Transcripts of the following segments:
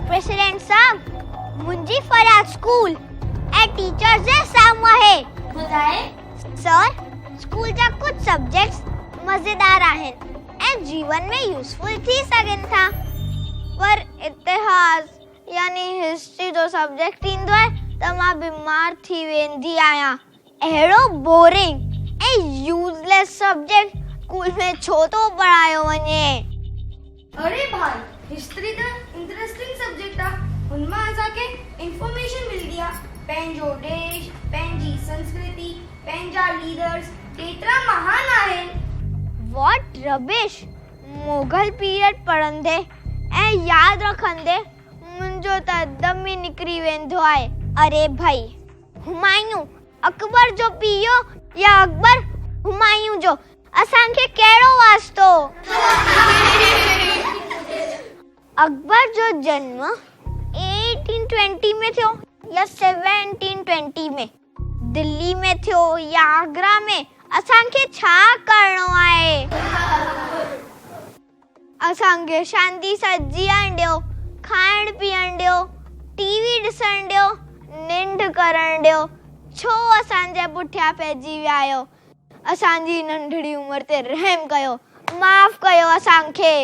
President साहब, मुंजी फरियाद school ए teachers जे साम्हूं आहे। ॿुधाए सर, स्कूल जा कुछ सब्जेक्ट्स मजेदार आहिनि ऐं जीवन में यूज़फुल थी सघनि था, पर इतिहास यानी हिस्ट्री जो सब्जेक्ट ईंदो आहे त मां बीमार थी वेंदी आहियां। अहिड़ो बोरिंग ऐं यूज़लेस सब्जेक्ट स्कूल में छो थो पढ़ायो वञे? अरे भाई, हिस्ट्री त इंटरेस्टिंग सब्जेक्ट आहे। हुनमां असांखे इंफॉर्मेशन मिलदी आहे, पंहिंजो देश, पंहिंजी संस्कृति, पंहिंजा लीडर्स केतिरा महान आहिनि। What rubbish! मुगल पीरियड पढ़ंदे ऐं यादि रखंदे मुंहिंजो त दम ई निकिरी वेंदो आहे। अरे भाई, हुमायूं अकबर जो पीउ या अकबर हुमायूं जो, असांखे कहिड़ो वास्तो? अकबर जो जन्म 1820 में थियो या 1720 में, दिल्ली में थियो या आगरा में, असांखे छा करणो आहे? असांखे शांती सां जीअण ॾियो, खाइण पीअण ॾियो, टीवी ॾिसण ॾियो, निंड करण ॾियो। छो असांजे पुठियां पइजी विया आहियो? असांजी नंढड़ी उमिरि ते रहम कयो, माफ़ कयो असांखे।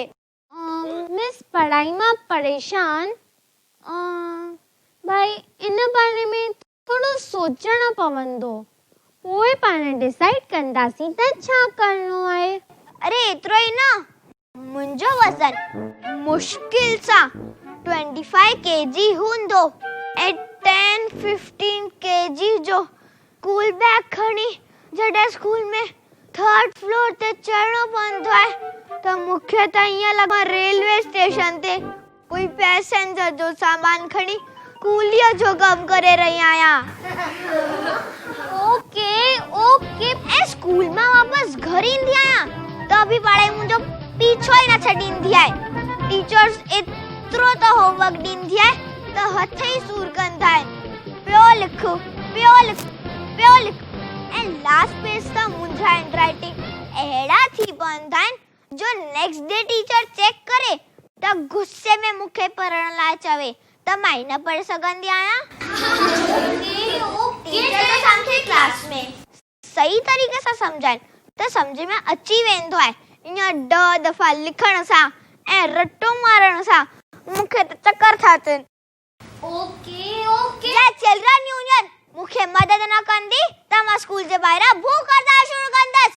मिस, पढ़ाई मां परेशान भाई, इन बारे में थोड़ो सोचणो पवंदो, पोइ पाण डिसाइड कंदासीं त छा करणो आहे। अरे एतिरो ई न, मुंहिंजो वज़न मुश्किल सां 25 kg हूंदो ऐं 10-15 kg जो स्कूल बैग खणी जॾहिं स्कूल में 3rd फ्लोर ते चढ़णो पवंदो आहे त मूंखे त ईअं लॻो रेलवे स्टेशन ते कोई पैसेंजर जो सामान खणी कूलीअ जो कमु करे रही आहियां। ओके ऐं स्कूल मां वापसि घर ईंदी आहियां त बि पढ़ाई मुंहिंजो पीछो ई न छॾींदी आहे। टीचर्स एतिरो त होमवर्क ॾींदी आहे त हथ ई सूर कंदा आहिनि। पियो लिख ऐं लास्ट पेज त मुंहिंजा हैंडराइटिंग अहिड़ा थी पवंदा आहिनि जो नेक्स्ट डे टीचर चेक करे त गुस्से में मूंखे पढ़ण लाइ चवे त मां ई न पढ़ी सघंदी आहियां। टीचर असांखे क्लास में सही तरीक़े सां सम्झाइनि त सम्झ में अची वेंदो आहे। ईअं 10 दफ़ा लिखण सां ऐं रटो मारण सां मूंखे त चक्कर था अचनि। ओके चिल्ड्रन यूनियन मूंखे मदद न कंदी त मां स्कूल जे ॿाहिरां भूख हड़ताल शुरू कंदसि।